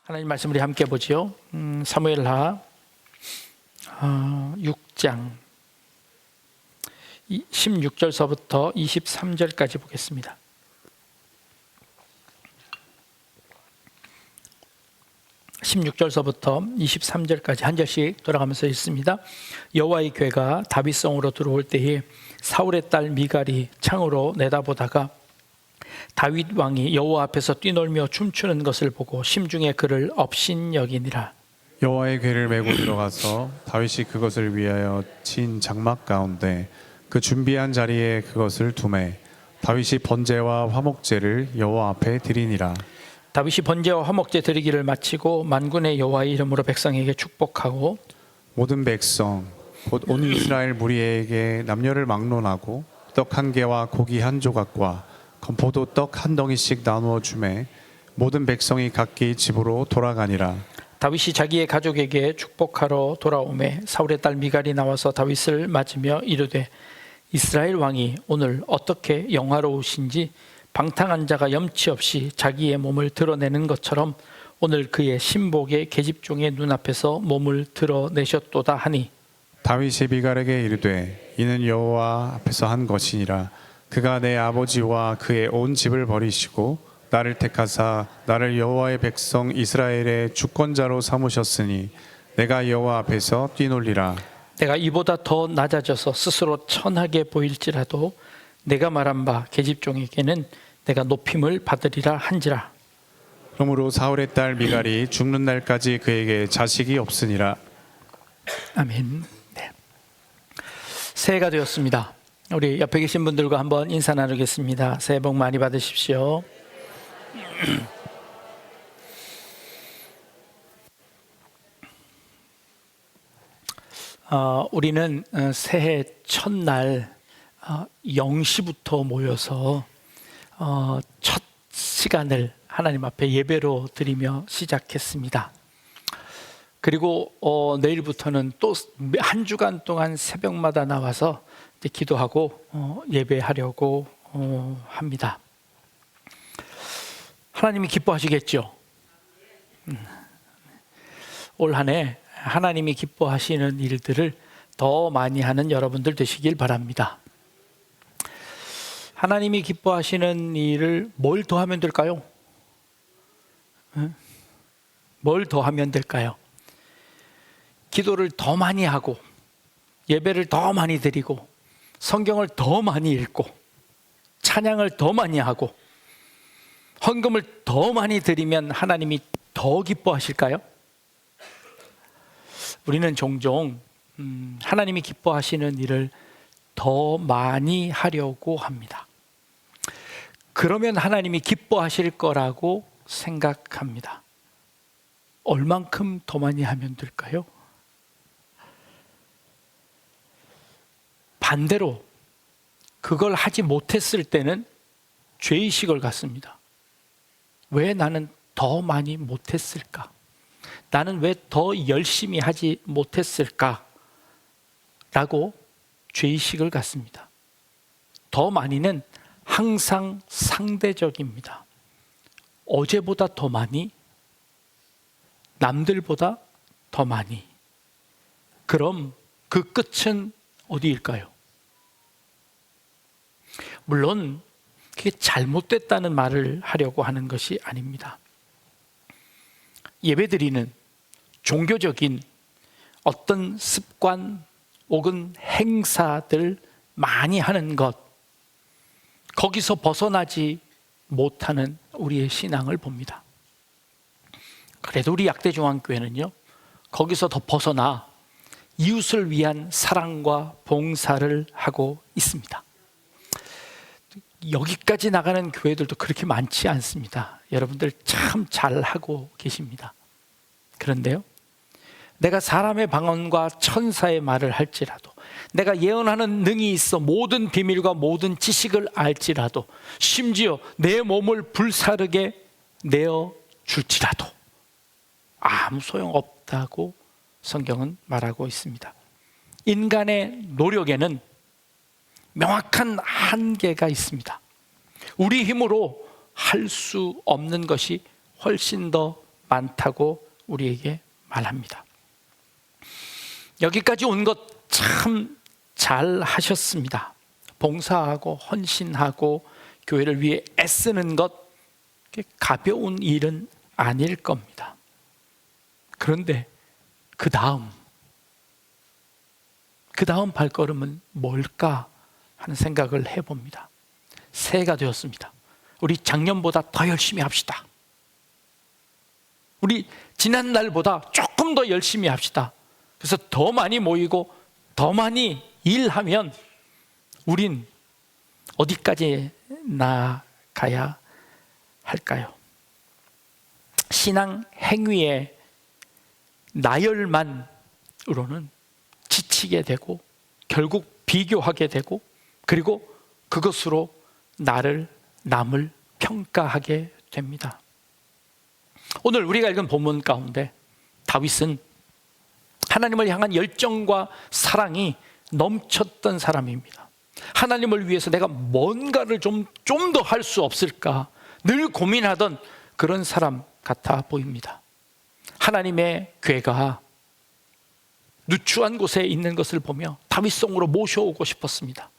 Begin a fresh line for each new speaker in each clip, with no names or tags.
하나님 말씀 우리 함께 보지요. 사무엘하 6장 16절서부터 23절까지 보겠습니다. (16절서부터) 23절까지 한 절씩 돌아가면서 읽습니다. 여호와의 궤가 다윗성으로 들어올 때에 사울의 딸 미갈이 창으로 내다보다가 다윗 왕이 여호와 앞에서 뛰놀며 춤추는 것을 보고 심중에 그를 업신여기니라.
여호와의 궤를 메고 들어가서 다윗이 그것을 위하여 친 장막 가운데 그 준비한 자리에 그것을 두매 다윗이 번제와 화목제를 여호와 앞에 드리니라.
다윗이 번제와 화목제 드리기를 마치고 만군의 여호와의 이름으로 백성에게 축복하고
모든 백성 곧 온 이스라엘 무리에게 남녀를 막론하고 떡 한 개와 고기 한 조각과 건포도 떡 한 덩이씩 나누어 주매 모든 백성이 각기 집으로 돌아가니라.
다윗이 자기의 가족에게 축복하러 돌아오매 사울의 딸 미갈이 나와서 다윗을 맞으며 이르되 이스라엘 왕이 오늘 어떻게 영화로우신지 방탕한 자가 염치 없이 자기의 몸을 드러내는 것처럼 오늘 그의 신복의 계집종의 눈앞에서 몸을 드러내셨도다 하니
다윗이 미갈에게 이르되 이는 여호와 앞에서 한 것이니라. 그가 내 아버지와 그의 온 집을 버리시고 나를 택하사 나를 여호와의 백성 이스라엘의 주권자로 삼으셨으니 내가 여호와 앞에서 뛰놀리라.
내가 이보다 더 낮아져서 스스로 천하게 보일지라도 내가 말한 바 계집종에게는 내가 높임을 받으리라 한지라.
그러므로 사울의 딸 미갈이 죽는 날까지 그에게 자식이 없으니라.
아멘. 네. 새해가 되었습니다. 우리 옆에 계신 분들과 한번 인사 나누겠습니다. 새해 복 많이 받으십시오. 우리는 새해 첫날 0시부터 모여서 첫 시간을 하나님 앞에 예배로 드리며 시작했습니다. 그리고 내일부터는 또 한 주간 동안 새벽마다 나와서 이제 기도하고 예배하려고 합니다. 하나님이 기뻐하시겠죠? 올 한 해 하나님이 기뻐하시는 일들을 더 많이 하는 여러분들 되시길 바랍니다. 하나님이 기뻐하시는 일을 뭘 더 하면 될까요? 뭘 더 하면 될까요? 기도를 더 많이 하고 예배를 더 많이 드리고 성경을 더 많이 읽고 찬양을 더 많이 하고 헌금을 더 많이 드리면 하나님이 더 기뻐하실까요? 우리는 종종 하나님이 기뻐하시는 일을 더 많이 하려고 합니다. 그러면 하나님이 기뻐하실 거라고 생각합니다. 얼만큼 더 많이 하면 될까요? 반대로 그걸 하지 못했을 때는 죄의식을 갖습니다. 왜 나는 더 많이 못했을까? 나는 왜 더 열심히 하지 못했을까? 라고 죄의식을 갖습니다. 더 많이는 항상 상대적입니다. 어제보다 더 많이, 남들보다 더 많이. 그럼 그 끝은 어디일까요? 물론 그게 잘못됐다는 말을 하려고 하는 것이 아닙니다. 예배드리는 종교적인 어떤 습관 혹은 행사들 많이 하는 것, 거기서 벗어나지 못하는 우리의 신앙을 봅니다. 그래도 우리 약대중앙교회는요, 거기서 더 벗어나 이웃을 위한 사랑과 봉사를 하고 있습니다. 여기까지 나가는 교회들도 그렇게 많지 않습니다. 여러분들 참 잘하고 계십니다. 그런데요, 내가 사람의 방언과 천사의 말을 할지라도, 내가 예언하는 능이 있어 모든 비밀과 모든 지식을 알지라도, 심지어 내 몸을 불사르게 내어 줄지라도 아무 소용없다고 성경은 말하고 있습니다. 인간의 노력에는 명확한 한계가 있습니다. 우리 힘으로 할 수 없는 것이 훨씬 더 많다고 우리에게 말합니다. 여기까지 온 것 참 잘 하셨습니다. 봉사하고 헌신하고 교회를 위해 애쓰는 것 가벼운 일은 아닐 겁니다. 그런데 그 다음 발걸음은 뭘까 하는 생각을 해봅니다. 새해가 되었습니다. 우리 작년보다 더 열심히 합시다. 우리 지난날보다 조금 더 열심히 합시다. 그래서 더 많이 모이고 더 많이 일하면 우린 어디까지 나아가야 할까요? 신앙 행위의 나열만으로는 지치게 되고 결국 비교하게 되고 그리고 그것으로 남을 평가하게 됩니다. 오늘 우리가 읽은 본문 가운데 다윗은 하나님을 향한 열정과 사랑이 넘쳤던 사람입니다. 하나님을 위해서 내가 뭔가를 좀 더 할 수 없을까 늘 고민하던 그런 사람 같아 보입니다. 하나님의 궤가 누추한 곳에 있는 것을 보며 다윗성으로 모셔오고 싶었습니다.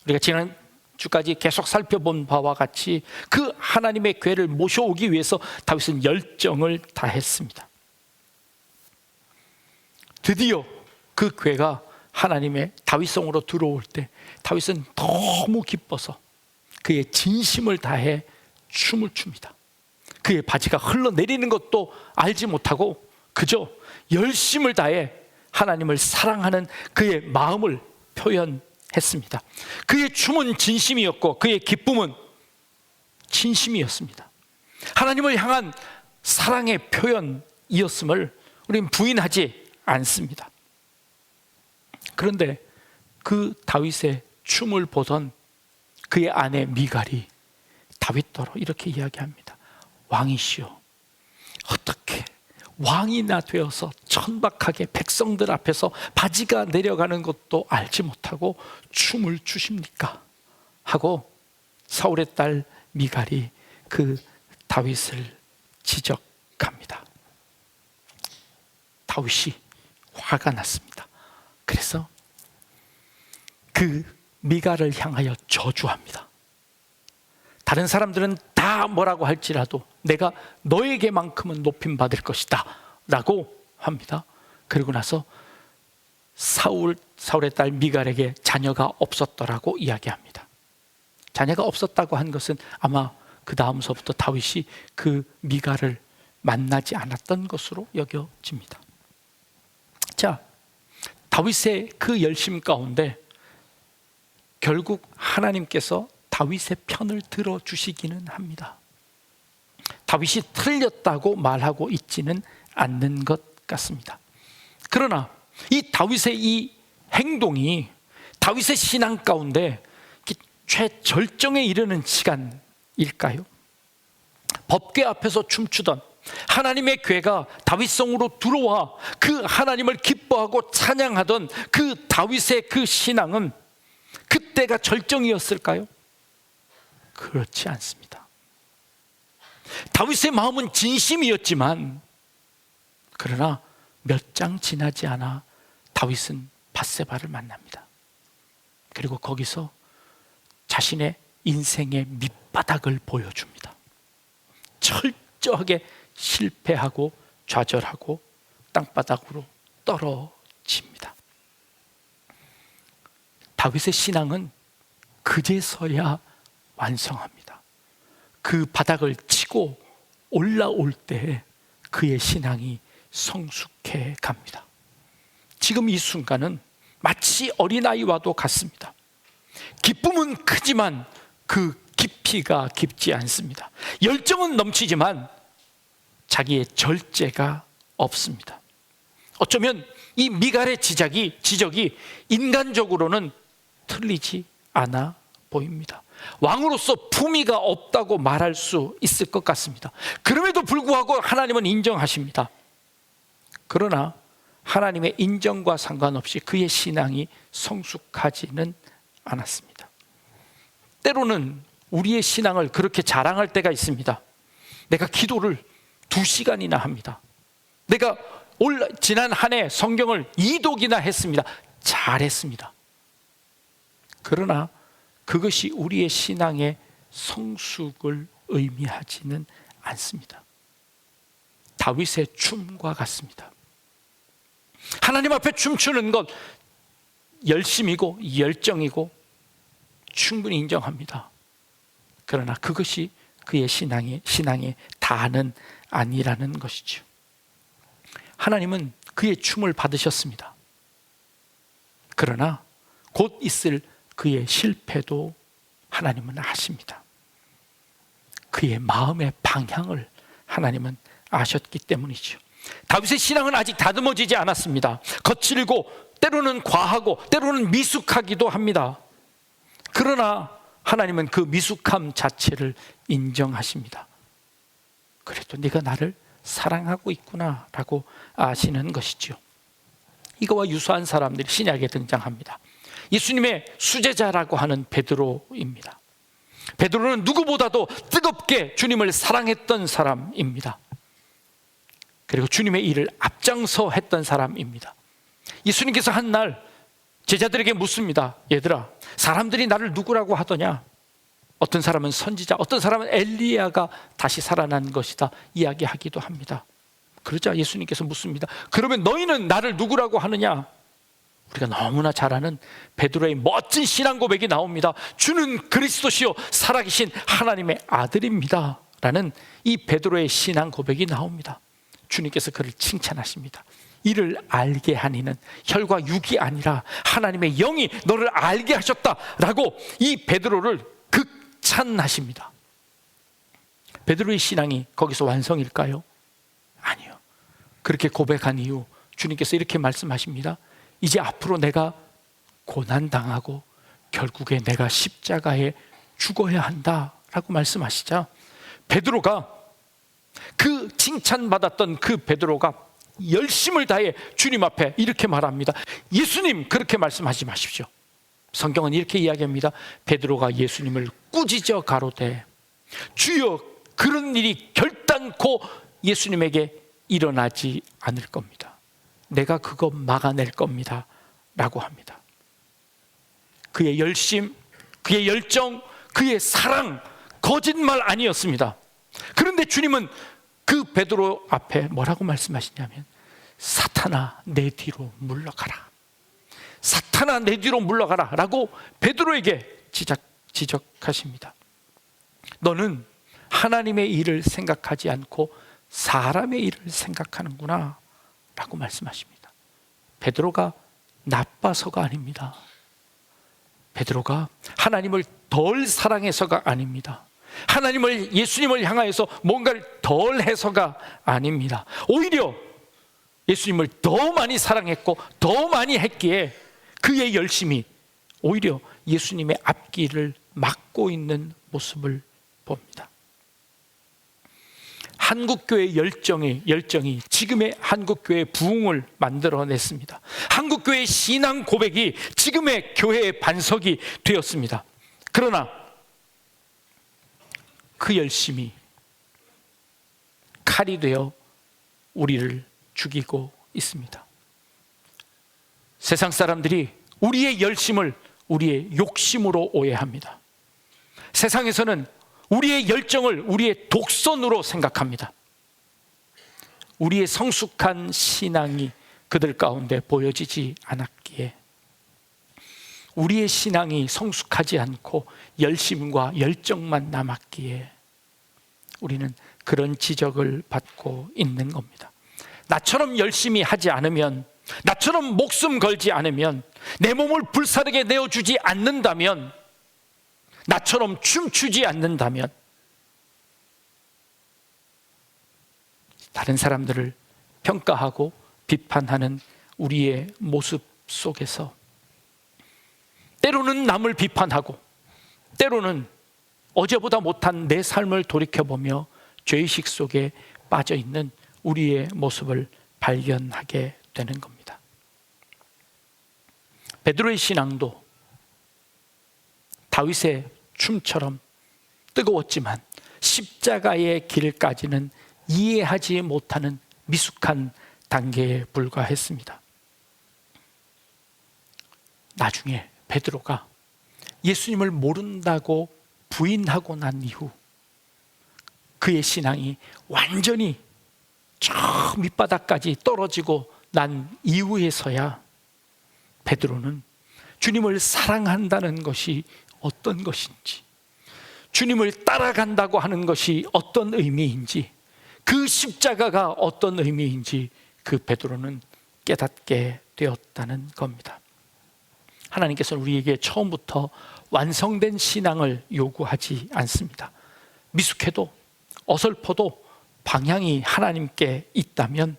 우리가 지난 주까지 계속 살펴본 바와 같이 그 하나님의 궤를 모셔오기 위해서 다윗은 열정을 다했습니다. 드디어 그 궤가 하나님의 다윗성으로 들어올 때 다윗은 너무 기뻐서 그의 진심을 다해 춤을 춥니다. 그의 바지가 흘러내리는 것도 알지 못하고 그저 열심을 다해 하나님을 사랑하는 그의 마음을 표현했습니다. 그의 춤은 진심이었고 그의 기쁨은 진심이었습니다. 하나님을 향한 사랑의 표현이었음을 우리는 부인하지 않습니다. 그런데 그 다윗의 춤을 보던 그의 아내 미갈이 다윗더러 이렇게 이야기합니다. 왕이시여, 어떻게 왕이나 되어서 천박하게 백성들 앞에서 바지가 내려가는 것도 알지 못하고 춤을 추십니까? 하고 사울의 딸 미갈이 그 다윗을 지적합니다. 다윗이 화가 났습니다. 그래서 그 미갈을 향하여 저주합니다. 다른 사람들은 다 뭐라고 할지라도 내가 너에게만큼은 높임 받을 것이다 라고 합니다. 그리고 나서 사울의 딸 미갈에게 자녀가 없었더라고 이야기합니다. 자녀가 없었다고 한 것은 아마 그 다음서부터 다윗이 그 미갈을 만나지 않았던 것으로 여겨집니다. 자, 다윗의 그 열심 가운데 결국 하나님께서 다윗의 편을 들어주시기는 합니다. 다윗이 틀렸다고 말하고 있지는 않는 것 같습니다. 그러나 이 다윗의 이 행동이 다윗의 신앙 가운데 최절정에 이르는 시간일까요? 법궤 앞에서 춤추던 하나님의 궤가 다윗성으로 들어와 그 하나님을 기뻐하고 찬양하던 그 다윗의 그 신앙은 그때가 절정이었을까요? 그렇지 않습니다. 다윗의 마음은 진심이었지만 그러나 몇 장 지나지 않아 다윗은 밧세바를 만납니다. 그리고 거기서 자신의 인생의 밑바닥을 보여줍니다. 철저하게 실패하고 좌절하고 땅바닥으로 떨어집니다. 다윗의 신앙은 그제서야 완성합니다. 그 바닥을 치고 올라올 때 그의 신앙이 성숙해 갑니다. 지금 이 순간은 마치 어린아이와도 같습니다. 기쁨은 크지만 그 깊이가 깊지 않습니다. 열정은 넘치지만 자기의 절제가 없습니다. 어쩌면 이 미갈의 지적이 인간적으로는 틀리지 않아 보입니다. 왕으로서 품위가 없다고 말할 수 있을 것 같습니다. 그럼에도 불구하고 하나님은 인정하십니다. 그러나 하나님의 인정과 상관없이 그의 신앙이 성숙하지는 않았습니다. 때로는 우리의 신앙을 그렇게 자랑할 때가 있습니다. 내가 기도를 2시간이나 합니다. 내가 지난 한 해 성경을 2독이나 했습니다. 잘했습니다. 그러나 그것이 우리의 신앙의 성숙을 의미하지는 않습니다. 다윗의 춤과 같습니다. 하나님 앞에 춤추는 것 열심이고 열정이고 충분히 인정합니다. 그러나 그것이 그의 신앙의 다는 아니라는 것이죠. 하나님은 그의 춤을 받으셨습니다. 그러나 곧 있을 그의 실패도 하나님은 아십니다. 그의 마음의 방향을 하나님은 아셨기 때문이죠. 다윗의 신앙은 아직 다듬어지지 않았습니다. 거칠고 때로는 과하고 때로는 미숙하기도 합니다. 그러나 하나님은 그 미숙함 자체를 인정하십니다. 그래도 네가 나를 사랑하고 있구나 라고 아시는 것이죠. 이거와 유사한 사람들이 신약에 등장합니다. 예수님의 수제자라고 하는 베드로입니다. 베드로는 누구보다도 뜨겁게 주님을 사랑했던 사람입니다. 그리고 주님의 일을 앞장서 했던 사람입니다. 예수님께서 한 날 제자들에게 묻습니다. 얘들아, 사람들이 나를 누구라고 하더냐? 어떤 사람은 선지자, 어떤 사람은 엘리야가 다시 살아난 것이다 이야기하기도 합니다. 그러자 예수님께서 묻습니다. 그러면 너희는 나를 누구라고 하느냐? 우리가 너무나 잘 아는 베드로의 멋진 신앙 고백이 나옵니다. 주는 그리스도시요 살아계신 하나님의 아들입니다 라는 이 베드로의 신앙 고백이 나옵니다. 주님께서 그를 칭찬하십니다. 이를 알게 하니는 혈과 육이 아니라 하나님의 영이 너를 알게 하셨다라고 이 베드로를 극찬하십니다. 베드로의 신앙이 거기서 완성일까요? 아니요. 그렇게 고백한 이후 주님께서 이렇게 말씀하십니다. 이제 앞으로 내가 고난당하고 결국에 내가 십자가에 죽어야 한다라고 말씀하시자 베드로가 그 칭찬받았던 그 베드로가 열심을 다해 주님 앞에 이렇게 말합니다. 예수님 그렇게 말씀하지 마십시오. 성경은 이렇게 이야기합니다. 베드로가 예수님을 꾸짖어 가로되 주여 그런 일이 결단코 예수님에게 일어나지 않을 겁니다. 내가 그거 막아낼 겁니다 라고 합니다. 그의 열심, 그의 열정, 그의 사랑 거짓말 아니었습니다. 그런데 주님은 그 베드로 앞에 뭐라고 말씀하시냐면 사탄아 내 뒤로 물러가라. 사탄아 내 뒤로 물러가라 라고 베드로에게 지적하십니다. 너는 하나님의 일을 생각하지 않고 사람의 일을 생각하는구나 라고 말씀하십니다. 베드로가 나빠서가 아닙니다. 베드로가 하나님을 덜 사랑해서가 아닙니다. 하나님을 예수님을 향하여서 뭔가를 덜 해서가 아닙니다. 오히려 예수님을 더 많이 사랑했고 더 많이 했기에 그의 열심이 오히려 예수님의 앞길을 막고 있는 모습을 봅니다. 한국교회의 열정이 지금의 한국교회의 부흥을 만들어냈습니다. 한국교회의 신앙 고백이 지금의 교회의 반석이 되었습니다. 그러나 그 열심이 칼이 되어 우리를 죽이고 있습니다. 세상 사람들이 우리의 열심을 우리의 욕심으로 오해합니다. 세상에서는 우리의 열정을 우리의 독선으로 생각합니다. 우리의 성숙한 신앙이 그들 가운데 보여지지 않았기에 우리의 신앙이 성숙하지 않고 열심과 열정만 남았기에 우리는 그런 지적을 받고 있는 겁니다. 나처럼 열심히 하지 않으면, 나처럼 목숨 걸지 않으면, 내 몸을 불사르게 내어주지 않는다면, 나처럼 춤추지 않는다면 다른 사람들을 평가하고 비판하는 우리의 모습 속에서 때로는 남을 비판하고 때로는 어제보다 못한 내 삶을 돌이켜보며 죄의식 속에 빠져있는 우리의 모습을 발견하게 되는 겁니다. 베드로의 신앙도 다윗의 춤처럼 뜨거웠지만 십자가의 길까지는 이해하지 못하는 미숙한 단계에 불과했습니다. 나중에 베드로가 예수님을 모른다고 부인하고 난 이후 그의 신앙이 완전히 저 밑바닥까지 떨어지고 난 이후에서야 베드로는 주님을 사랑한다는 것이 어떤 것인지, 주님을 따라간다고 하는 것이 어떤 의미인지, 그 십자가가 어떤 의미인지 그 베드로는 깨닫게 되었다는 겁니다. 하나님께서는 우리에게 처음부터 완성된 신앙을 요구하지 않습니다. 미숙해도 어설퍼도 방향이 하나님께 있다면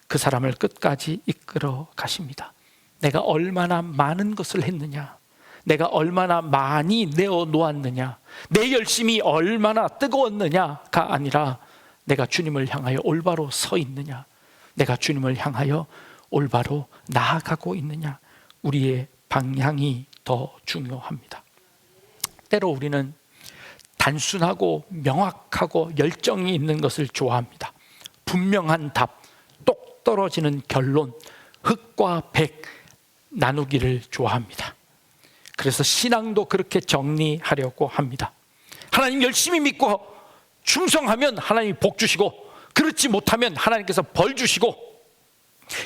그 사람을 끝까지 이끌어 가십니다. 내가 얼마나 많은 것을 했느냐, 내가 얼마나 많이 내어 놓았느냐, 내 열심이 얼마나 뜨거웠느냐가 아니라 내가 주님을 향하여 올바로 서 있느냐, 내가 주님을 향하여 올바로 나아가고 있느냐, 우리의 방향이 더 중요합니다. 때로 우리는 단순하고 명확하고 열정이 있는 것을 좋아합니다. 분명한 답, 똑 떨어지는 결론, 흑과 백 나누기를 좋아합니다. 그래서 신앙도 그렇게 정리하려고 합니다. 하나님 열심히 믿고 충성하면 하나님이 복 주시고, 그렇지 못하면 하나님께서 벌 주시고,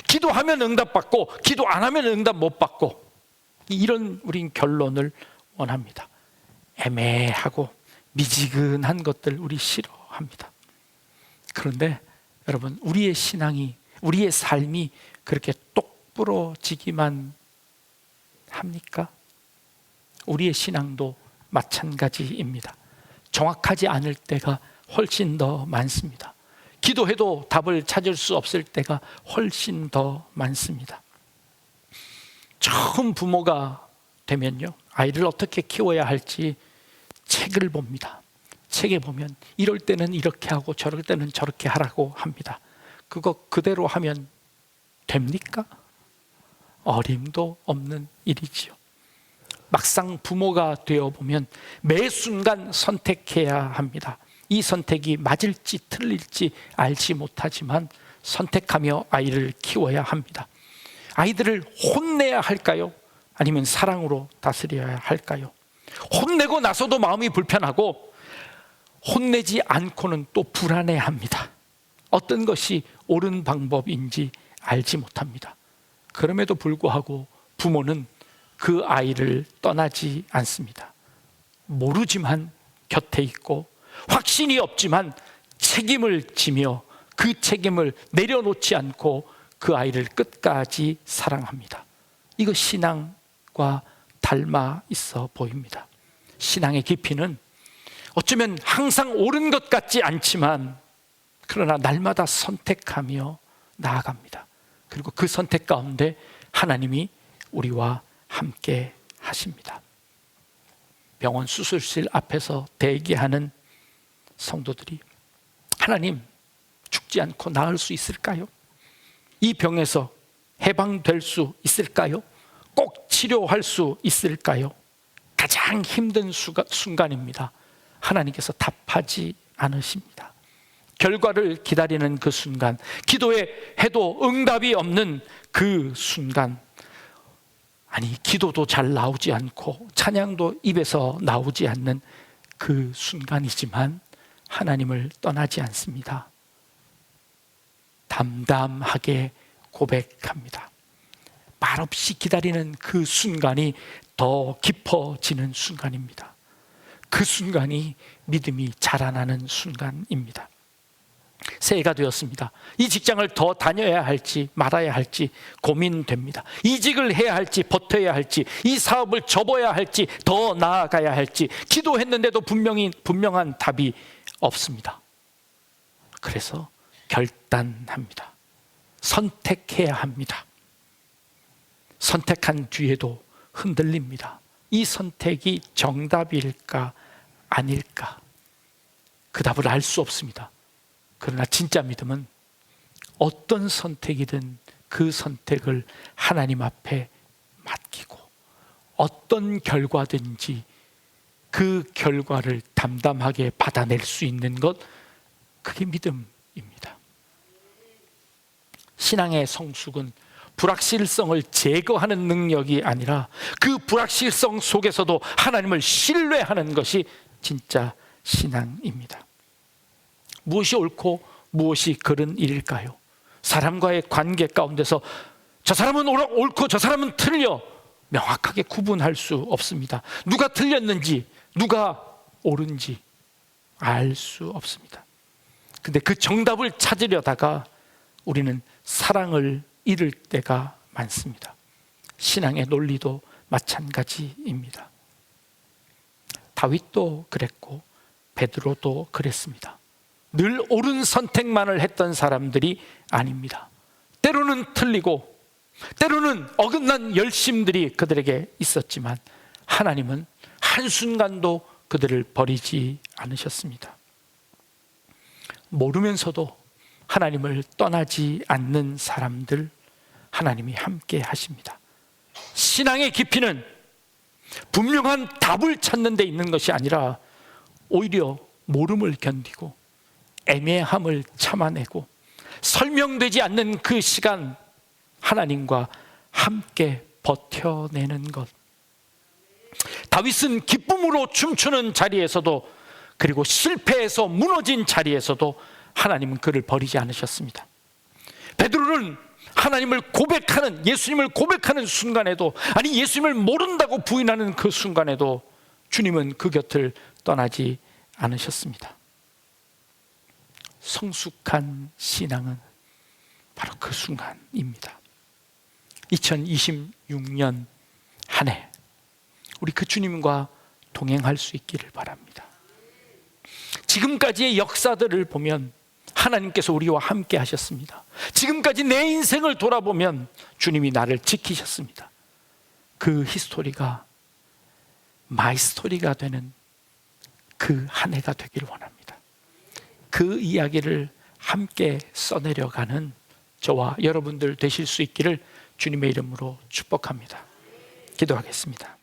기도하면 응답받고 기도 안 하면 응답 못 받고, 이런 우린 결론을 원합니다. 애매하고 미지근한 것들 우리 싫어합니다. 그런데 여러분, 우리의 신앙이, 우리의 삶이 그렇게 똑부러지기만 합니까? 우리의 신앙도 마찬가지입니다. 정확하지 않을 때가 훨씬 더 많습니다. 기도해도 답을 찾을 수 없을 때가 훨씬 더 많습니다. 처음 부모가 되면요, 아이를 어떻게 키워야 할지 책을 봅니다. 책에 보면 이럴 때는 이렇게 하고 저럴 때는 저렇게 하라고 합니다. 그거 그대로 하면 됩니까? 어림도 없는 일이지요. 막상 부모가 되어보면 매 순간 선택해야 합니다. 이 선택이 맞을지 틀릴지 알지 못하지만 선택하며 아이를 키워야 합니다. 아이들을 혼내야 할까요? 아니면 사랑으로 다스려야 할까요? 혼내고 나서도 마음이 불편하고, 혼내지 않고는 또 불안해합니다. 어떤 것이 옳은 방법인지 알지 못합니다. 그럼에도 불구하고 부모는 그 아이를 떠나지 않습니다. 모르지만 곁에 있고, 확신이 없지만 책임을 지며 그 책임을 내려놓지 않고 그 아이를 끝까지 사랑합니다. 이거 신앙과 닮아 있어 보입니다. 신앙의 깊이는 어쩌면 항상 옳은 것 같지 않지만, 그러나 날마다 선택하며 나아갑니다. 그리고 그 선택 가운데 하나님이 우리와 함께 하십니다. 병원 수술실 앞에서 대기하는 성도들이, 하나님, 죽지 않고 나을 수 있을까요? 이 병에서 해방될 수 있을까요? 꼭 치료할 수 있을까요? 가장 힘든 순간입니다. 하나님께서 답하지 않으십니다. 결과를 기다리는 그 순간, 기도에 해도 응답이 없는 그 순간, 아니 기도도 잘 나오지 않고 찬양도 입에서 나오지 않는 그 순간이지만 하나님을 떠나지 않습니다. 담담하게 고백합니다. 말없이 기다리는 그 순간이 더 깊어지는 순간입니다. 그 순간이 믿음이 자라나는 순간입니다. 새해가 되었습니다. 이 직장을 더 다녀야 할지 말아야 할지 고민됩니다. 이직을 해야 할지 버텨야 할지, 이 사업을 접어야 할지 더 나아가야 할지, 기도했는데도 분명한 답이 없습니다. 그래서 결단합니다. 선택해야 합니다. 선택한 뒤에도 흔들립니다. 이 선택이 정답일까 아닐까, 그 답을 알 수 없습니다. 그러나 진짜 믿음은 어떤 선택이든 그 선택을 하나님 앞에 맡기고, 어떤 결과든지 그 결과를 담담하게 받아낼 수 있는 것, 그게 믿음입니다. 신앙의 성숙은 불확실성을 제거하는 능력이 아니라 그 불확실성 속에서도 하나님을 신뢰하는 것이 진짜 신앙입니다. 무엇이 옳고 무엇이 그른 일일까요? 사람과의 관계 가운데서 저 사람은 옳고 저 사람은 틀려 명확하게 구분할 수 없습니다. 누가 틀렸는지 누가 옳은지 알 수 없습니다. 근데 그 정답을 찾으려다가 우리는 사랑을 잃을 때가 많습니다. 신앙의 논리도 마찬가지입니다. 다윗도 그랬고 베드로도 그랬습니다. 늘 옳은 선택만을 했던 사람들이 아닙니다. 때로는 틀리고 때로는 어긋난 열심들이 그들에게 있었지만 하나님은 한순간도 그들을 버리지 않으셨습니다. 모르면서도 하나님을 떠나지 않는 사람들 하나님이 함께 하십니다. 신앙의 깊이는 분명한 답을 찾는 데 있는 것이 아니라 오히려 모름을 견디고 애매함을 참아내고 설명되지 않는 그 시간 하나님과 함께 버텨내는 것. 다윗은 기쁨으로 춤추는 자리에서도 그리고 실패해서 무너진 자리에서도 하나님은 그를 버리지 않으셨습니다. 베드로는 하나님을 고백하는, 예수님을 고백하는 순간에도, 아니 예수님을 모른다고 부인하는 그 순간에도 주님은 그 곁을 떠나지 않으셨습니다. 성숙한 신앙은 바로 그 순간입니다. 2026년 한 해 우리 그 주님과 동행할 수 있기를 바랍니다. 지금까지의 역사들을 보면 하나님께서 우리와 함께 하셨습니다. 지금까지 내 인생을 돌아보면 주님이 나를 지키셨습니다. 그 히스토리가 마이 스토리가 되는 그 한 해가 되기를 원합니다. 그 이야기를 함께 써내려가는 저와 여러분들 되실 수 있기를 주님의 이름으로 축복합니다. 기도하겠습니다.